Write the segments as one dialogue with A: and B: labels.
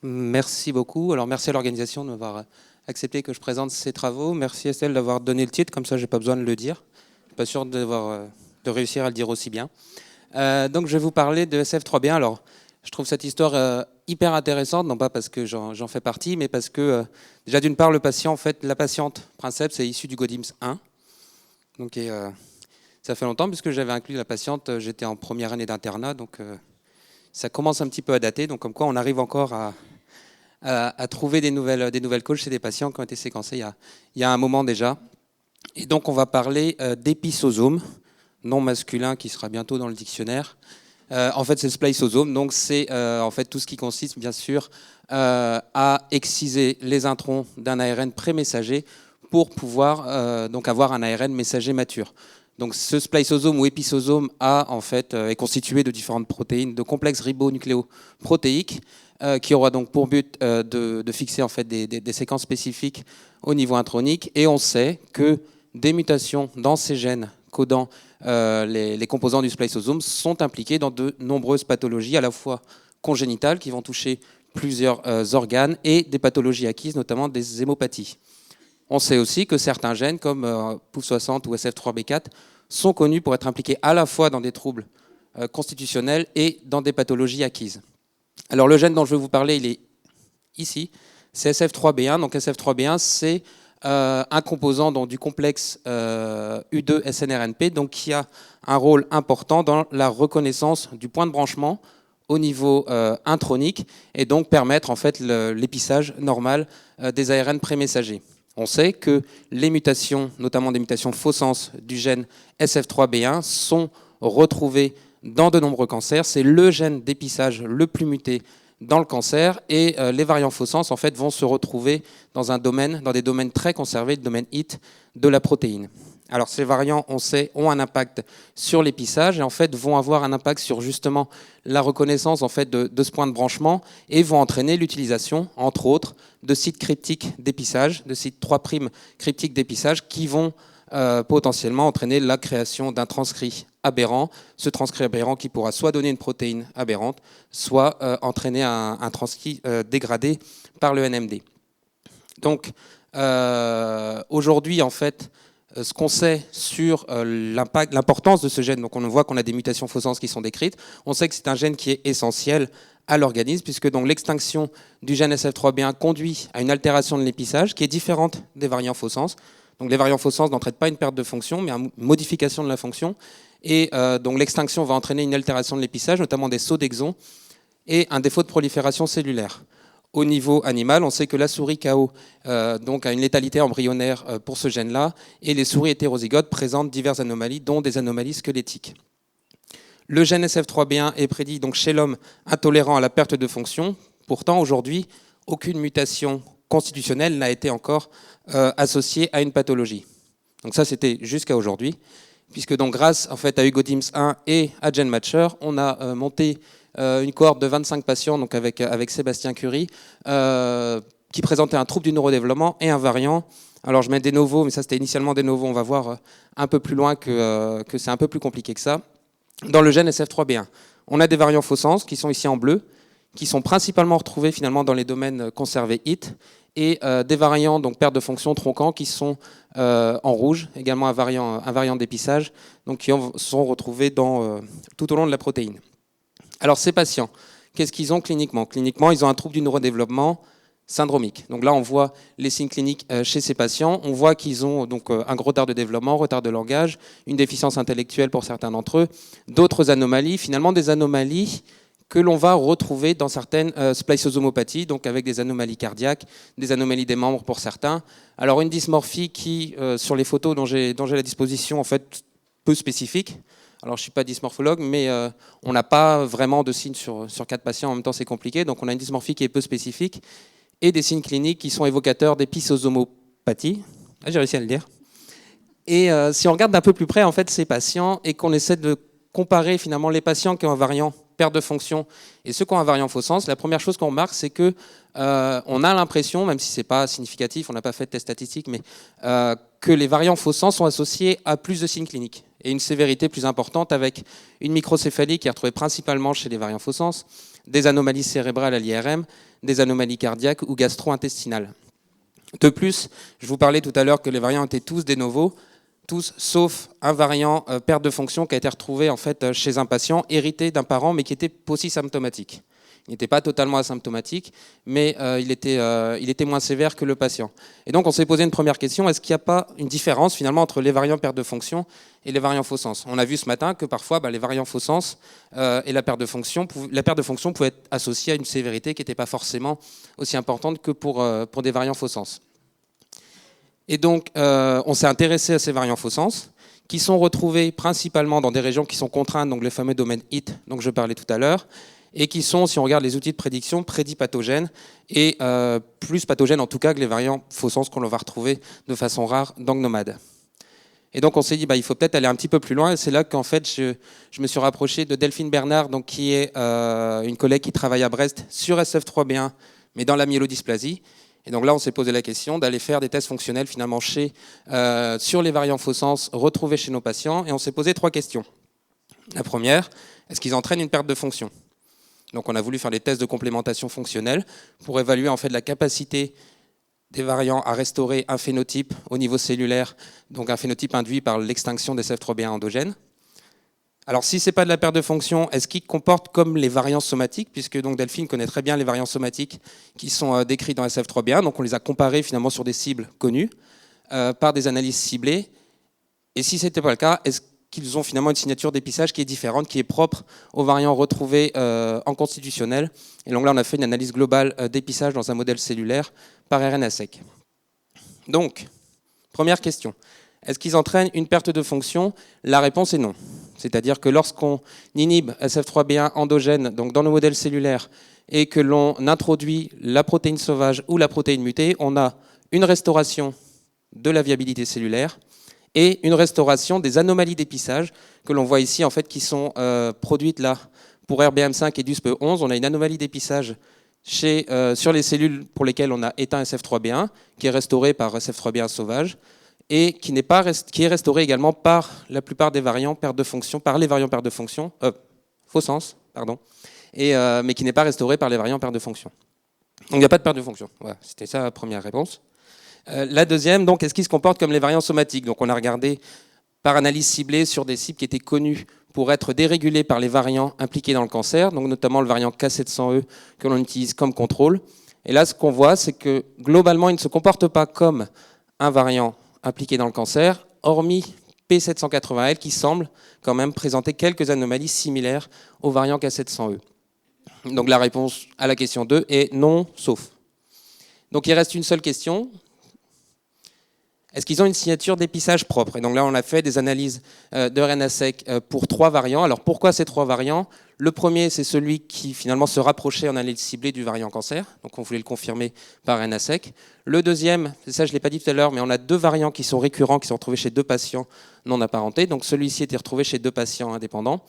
A: Merci beaucoup. Alors merci à l'organisation de m'avoir accepté que je présente ces travaux. Merci Estelle d'avoir donné le titre, comme ça j'ai pas besoin de le dire. Je suis pas sûr de réussir à le dire aussi bien. Donc je vais vous parler de SF3B1. Alors je trouve cette histoire hyper intéressante, non pas parce que j'en fais partie, mais parce que déjà d'une part le patient, en fait, la patiente Princeps est issue du GODIMS 1. Donc ça fait longtemps puisque j'avais inclus la patiente, j'étais en première année d'internat, donc ça commence un petit peu à dater. Donc comme quoi on arrive encore à trouver des nouvelles causes chez des patients qui ont été séquencés il y a un moment déjà. Et donc on va parler d'épisosome, nom masculin qui sera bientôt dans le dictionnaire. En fait c'est le spliceosome, donc c'est en fait tout ce qui consiste bien sûr à exciser les introns d'un ARN pré-messager pour pouvoir donc avoir un ARN messager mature. Donc ce spliceosome ou épisosome est constitué de différentes protéines, de complexes ribonucléoprotéiques qui aura donc pour but de fixer en fait des séquences spécifiques au niveau intronique. Et on sait que des mutations dans ces gènes codant les composants du spliceosome sont impliquées dans de nombreuses pathologies, à la fois congénitales qui vont toucher plusieurs organes et des pathologies acquises, notamment des hémopathies. On sait aussi que certains gènes comme POUF60 ou SF3B4 sont connus pour être impliqués à la fois dans des troubles constitutionnels et dans des pathologies acquises. Alors le gène dont je vais vous parler, il est ici, c'est SF3B1. Donc SF3B1, c'est un composant donc, du complexe U2-SNRNP, donc qui a un rôle important dans la reconnaissance du point de branchement au niveau intronique et donc permettre en fait l'épissage normal des ARN pré-messagers. On sait que les mutations, notamment des mutations faux-sens du gène SF3B1, sont retrouvées dans de nombreux cancers. C'est le gène d'épissage le plus muté dans le cancer et les variants faux-sens en fait, vont se retrouver dans des domaines très conservés, le domaine HIT de la protéine. Alors ces variants, on sait, ont un impact sur l'épissage et en fait vont avoir un impact sur justement la reconnaissance en fait de ce point de branchement et vont entraîner l'utilisation, entre autres, de sites cryptiques d'épissage, de sites 3' cryptiques d'épissage qui vont potentiellement entraîner la création d'un transcrit aberrant, ce transcrit aberrant qui pourra soit donner une protéine aberrante, soit entraîner un transcrit dégradé par le NMD. Donc aujourd'hui en fait, ce qu'on sait sur l'importance de ce gène, donc on voit qu'on a des mutations faux-sens qui sont décrites, on sait que c'est un gène qui est essentiel à l'organisme, puisque donc l'extinction du gène SF3B1 conduit à une altération de l'épissage qui est différente des variants faux-sens. Donc les variants faux-sens n'entraînent pas une perte de fonction, mais une modification de la fonction. Et donc l'extinction va entraîner une altération de l'épissage, notamment des sauts d'exons, et un défaut de prolifération cellulaire. Au niveau animal, on sait que la souris KO donc a une létalité embryonnaire pour ce gène-là, et les souris hétérozygotes présentent diverses anomalies, dont des anomalies squelettiques. Le gène SF3B1 est prédit donc chez l'homme intolérant à la perte de fonction. Pourtant, aujourd'hui, aucune mutation constitutionnelle n'a été encore associée à une pathologie. Donc ça, c'était jusqu'à aujourd'hui, puisque donc grâce en fait, à UGODIMS 1 et à GenMatcher, on a monté une cohorte de 25 patients donc avec Sébastien Curie qui présentait un trouble du neurodéveloppement et un variant. Alors je mets des novos, mais ça c'était initialement des novos. On va voir un peu plus loin que c'est un peu plus compliqué que ça. Dans le gène SF3B1, on a des variants faux-sens qui sont ici en bleu, qui sont principalement retrouvés finalement dans les domaines conservés HIT, et des variants donc perte de fonction tronquants qui sont en rouge, également un variant d'épissage, donc qui sont retrouvés tout au long de la protéine. Alors ces patients, qu'est-ce qu'ils ont cliniquement? Cliniquement, ils ont un trouble du neurodéveloppement syndromique. Donc là, on voit les signes cliniques chez ces patients. On voit qu'ils ont donc un gros retard de développement, retard de langage, une déficience intellectuelle pour certains d'entre eux, d'autres anomalies, finalement des anomalies que l'on va retrouver dans certaines spliceosomopathies, donc avec des anomalies cardiaques, des anomalies des membres pour certains. Alors une dysmorphie qui, sur les photos dont j'ai la disposition, en fait, peu spécifique. Alors je ne suis pas dysmorphologue, mais on n'a pas vraiment de signes sur 4 patients, en même temps c'est compliqué, donc on a une dysmorphie qui est peu spécifique, et des signes cliniques qui sont évocateurs d'épisosomopathie. Ah, j'ai réussi à le dire. Et si on regarde d'un peu plus près en fait, ces patients et qu'on essaie de comparer finalement les patients qui ont un variant perte de fonction et ceux qui ont un variant faux sens, la première chose qu'on remarque, c'est que on a l'impression, même si c'est pas significatif, on n'a pas fait de test statistique, mais que les variants faux sens sont associés à plus de signes cliniques et une sévérité plus importante avec une microcéphalie qui est retrouvée principalement chez les variants faux sens, des anomalies cérébrales à l'IRM, des anomalies cardiaques ou gastro-intestinales. De plus, je vous parlais tout à l'heure que les variants étaient tous de novo, tous sauf un variant perte de fonction qui a été retrouvé en fait chez un patient hérité d'un parent mais qui était aussi symptomatique. Il n'était pas totalement asymptomatique, mais il était moins sévère que le patient. Et donc on s'est posé une première question, est-ce qu'il n'y a pas une différence finalement entre les variants perte de fonction et les variants faux sens? On a vu ce matin que parfois les variants faux sens et la perte de fonction pouvait être associée à une sévérité qui n'était pas forcément aussi importante que pour des variants faux sens. Et donc on s'est intéressé à ces variants faux sens qui sont retrouvés principalement dans des régions qui sont contraintes, donc les fameux domaines HIT dont je parlais tout à l'heure, et qui sont, si on regarde les outils de prédiction, prédipathogènes, et plus pathogènes en tout cas que les variants faux sens qu'on va retrouver de façon rare dans Gnomad. Et donc on s'est dit, il faut peut-être aller un petit peu plus loin, et c'est là qu'en fait je me suis rapproché de Delphine Bernard, donc, qui est une collègue qui travaille à Brest sur SF3B1, mais dans la myélodysplasie. Et donc là on s'est posé la question d'aller faire des tests fonctionnels finalement sur les variants faux sens retrouvés chez nos patients, et on s'est posé 3 questions. La première, est-ce qu'ils entraînent une perte de fonction ? Donc on a voulu faire des tests de complémentation fonctionnelle pour évaluer en fait la capacité des variants à restaurer un phénotype au niveau cellulaire, donc un phénotype induit par l'extinction des SF3B1 endogènes. Alors si ce n'est pas de la perte de fonction, est-ce qu'ils comportent comme les variants somatiques, puisque donc Delphine connaît très bien les variants somatiques qui sont décrits dans SF3B1, donc on les a comparés finalement sur des cibles connues par des analyses ciblées. Et si ce n'était pas le cas, est-ce qu'ils ont finalement une signature d'épissage qui est différente, qui est propre aux variants retrouvés en constitutionnel. Et donc là, on a fait une analyse globale d'épissage dans un modèle cellulaire par RNA-seq. Donc, première question, est-ce qu'ils entraînent une perte de fonction? La réponse est non. C'est-à-dire que lorsqu'on inhibe SF3B1 endogène donc dans nos modèles cellulaires et que l'on introduit la protéine sauvage ou la protéine mutée, on a une restauration de la viabilité cellulaire et une restauration des anomalies d'épissage que l'on voit ici, en fait, qui sont produites là pour RBM5 et DUSP11. On a une anomalie d'épissage sur les cellules pour lesquelles on a éteint SF3B1, qui est restaurée par SF3B1 sauvage, et qui est restaurée également par la plupart des variants perte de fonction, par les variants perte de fonction, faux sens, pardon, mais qui n'est pas restaurée par les variants perte de fonction. Donc il n'y a pas de perte de fonction. Voilà, c'était ça la première réponse. La deuxième, donc, est-ce qu'ils se comportent comme les variants somatiques? Donc on a regardé par analyse ciblée sur des cibles qui étaient connues pour être dérégulées par les variants impliqués dans le cancer, donc notamment le variant K700E que l'on utilise comme contrôle. Et là, ce qu'on voit, c'est que globalement, ils ne se comportent pas comme un variant impliqué dans le cancer, hormis P780L qui semble quand même présenter quelques anomalies similaires au variant K700E. Donc la réponse à la question 2 est non, sauf. Donc il reste une seule question. Est-ce qu'ils ont une signature d'épissage propre? Et donc là, on a fait des analyses de RNA-seq pour 3 variants. Alors pourquoi ces 3 variants? Le premier, c'est celui qui finalement se rapprochait en analyse ciblée du variant cancer. Donc on voulait le confirmer par RNA-seq. Le deuxième, ça je ne l'ai pas dit tout à l'heure, mais on a 2 variants qui sont récurrents, qui sont retrouvés chez 2 patients non apparentés. Donc celui-ci était retrouvé chez 2 patients indépendants.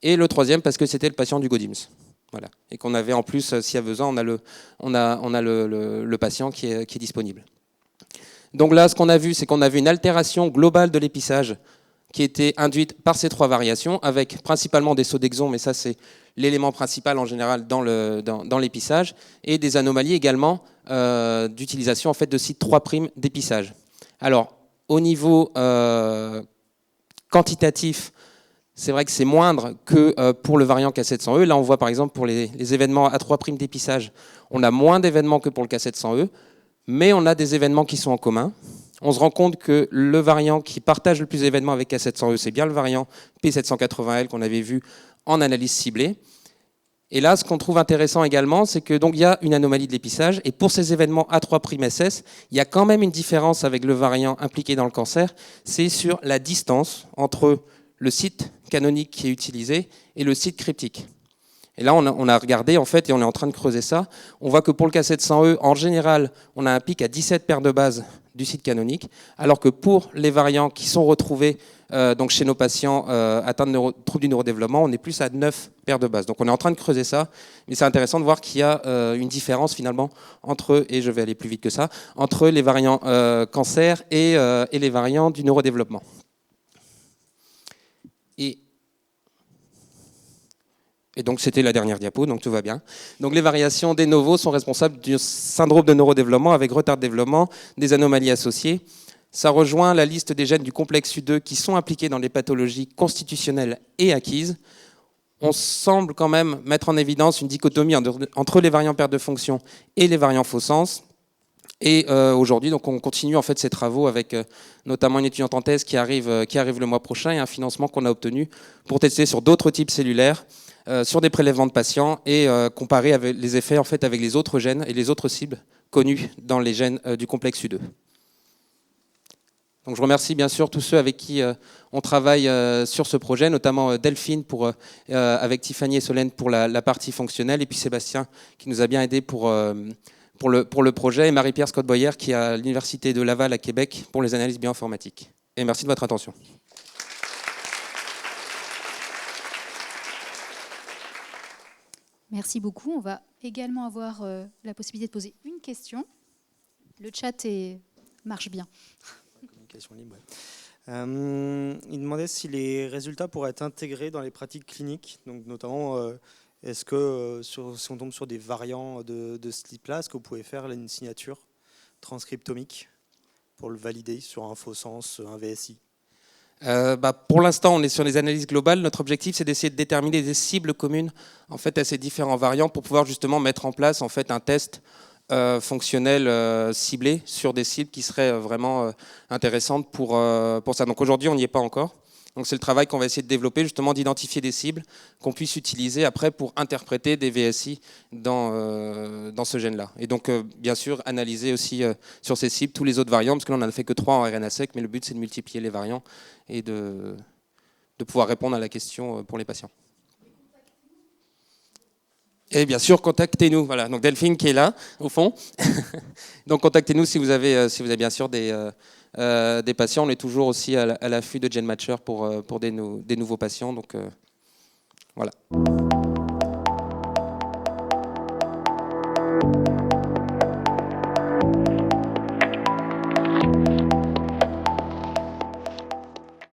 A: Et le troisième, parce que c'était le patient du GODIMS. Voilà. Et qu'on avait en plus, s'il y a besoin, on a le patient qui est disponible. Donc là, ce qu'on a vu, c'est qu'on avait une altération globale de l'épissage qui était induite par ces 3 variations, avec principalement des sauts d'exon, mais ça c'est l'élément principal en général dans l'épissage, et des anomalies également d'utilisation en fait, de sites 3' d'épissage. Alors, au niveau quantitatif, c'est vrai que c'est moindre que pour le variant K700E. Là, on voit par exemple pour les événements à 3' d'épissage, on a moins d'événements que pour le K700E. Mais on a des événements qui sont en commun. On se rend compte que le variant qui partage le plus d'événements avec K700E, c'est bien le variant P780L qu'on avait vu en analyse ciblée. Et là, ce qu'on trouve intéressant également, c'est que donc il y a une anomalie de l'épissage. Et pour ces événements A3'SS, il y a quand même une différence avec le variant impliqué dans le cancer. C'est sur la distance entre le site canonique qui est utilisé et le site cryptique. Et là, on a regardé, en fait, et on est en train de creuser ça. On voit que pour le K700E, en général, on a un pic à 17 paires de bases du site canonique, alors que pour les variants qui sont retrouvés donc chez nos patients atteints de troubles du neurodéveloppement, on est plus à 9 paires de bases. Donc on est en train de creuser ça, mais c'est intéressant de voir qu'il y a une différence finalement entre, et je vais aller plus vite que ça, entre les variants cancer et les variants du neurodéveloppement. Et donc c'était la dernière diapo, donc tout va bien. Donc les variations des novos sont responsables du syndrome de neurodéveloppement avec retard de développement, des anomalies associées. Ça rejoint la liste des gènes du complexe U2 qui sont impliqués dans les pathologies constitutionnelles et acquises. On semble quand même mettre en évidence une dichotomie entre les variants perte de fonction et les variants faux sens. Et aujourd'hui, donc on continue en fait ces travaux avec notamment une étudiante en thèse qui arrive le mois prochain et un financement qu'on a obtenu pour tester sur d'autres types cellulaires, sur des prélèvements de patients et comparer avec les effets en fait avec les autres gènes et les autres cibles connues dans les gènes du complexe U2. Donc je remercie bien sûr tous ceux avec qui on travaille sur ce projet, notamment Delphine avec Tiffany et Solène pour la partie fonctionnelle, et puis Sébastien qui nous a bien aidé pour le projet, et Marie-Pierre Scott-Boyer qui est à l'Université de Laval à Québec pour les analyses bioinformatiques. Et merci de votre attention.
B: Merci beaucoup. On va également avoir la possibilité de poser une question. Le chat marche bien.
C: Communication libre. Il demandait si les résultats pourraient être intégrés dans les pratiques cliniques, donc notamment est-ce que si on tombe sur des variants de ce type-là, est-ce que vous pouvez faire une signature transcriptomique pour le valider sur un faux sens, un VSI?
A: Pour l'instant, on est sur les analyses globales. Notre objectif, c'est d'essayer de déterminer des cibles communes en fait, à ces différents variants pour pouvoir justement mettre en place en fait, un test fonctionnel ciblé sur des cibles qui seraient vraiment intéressantes pour ça. Donc aujourd'hui, on n'y est pas encore. Donc c'est le travail qu'on va essayer de développer, justement d'identifier des cibles qu'on puisse utiliser après pour interpréter des VSI dans ce gène-là. Et donc bien sûr analyser aussi sur ces cibles tous les autres variants, parce que là on n'en a fait que 3 en RNA-seq, mais le but c'est de multiplier les variants et de pouvoir répondre à la question pour les patients. Et bien sûr, contactez-nous. Voilà, donc Delphine qui est là, au fond. Donc contactez-nous si vous avez bien sûr des patients. On est toujours aussi à l'affût de GenMatcher pour des nouveaux patients. Donc voilà.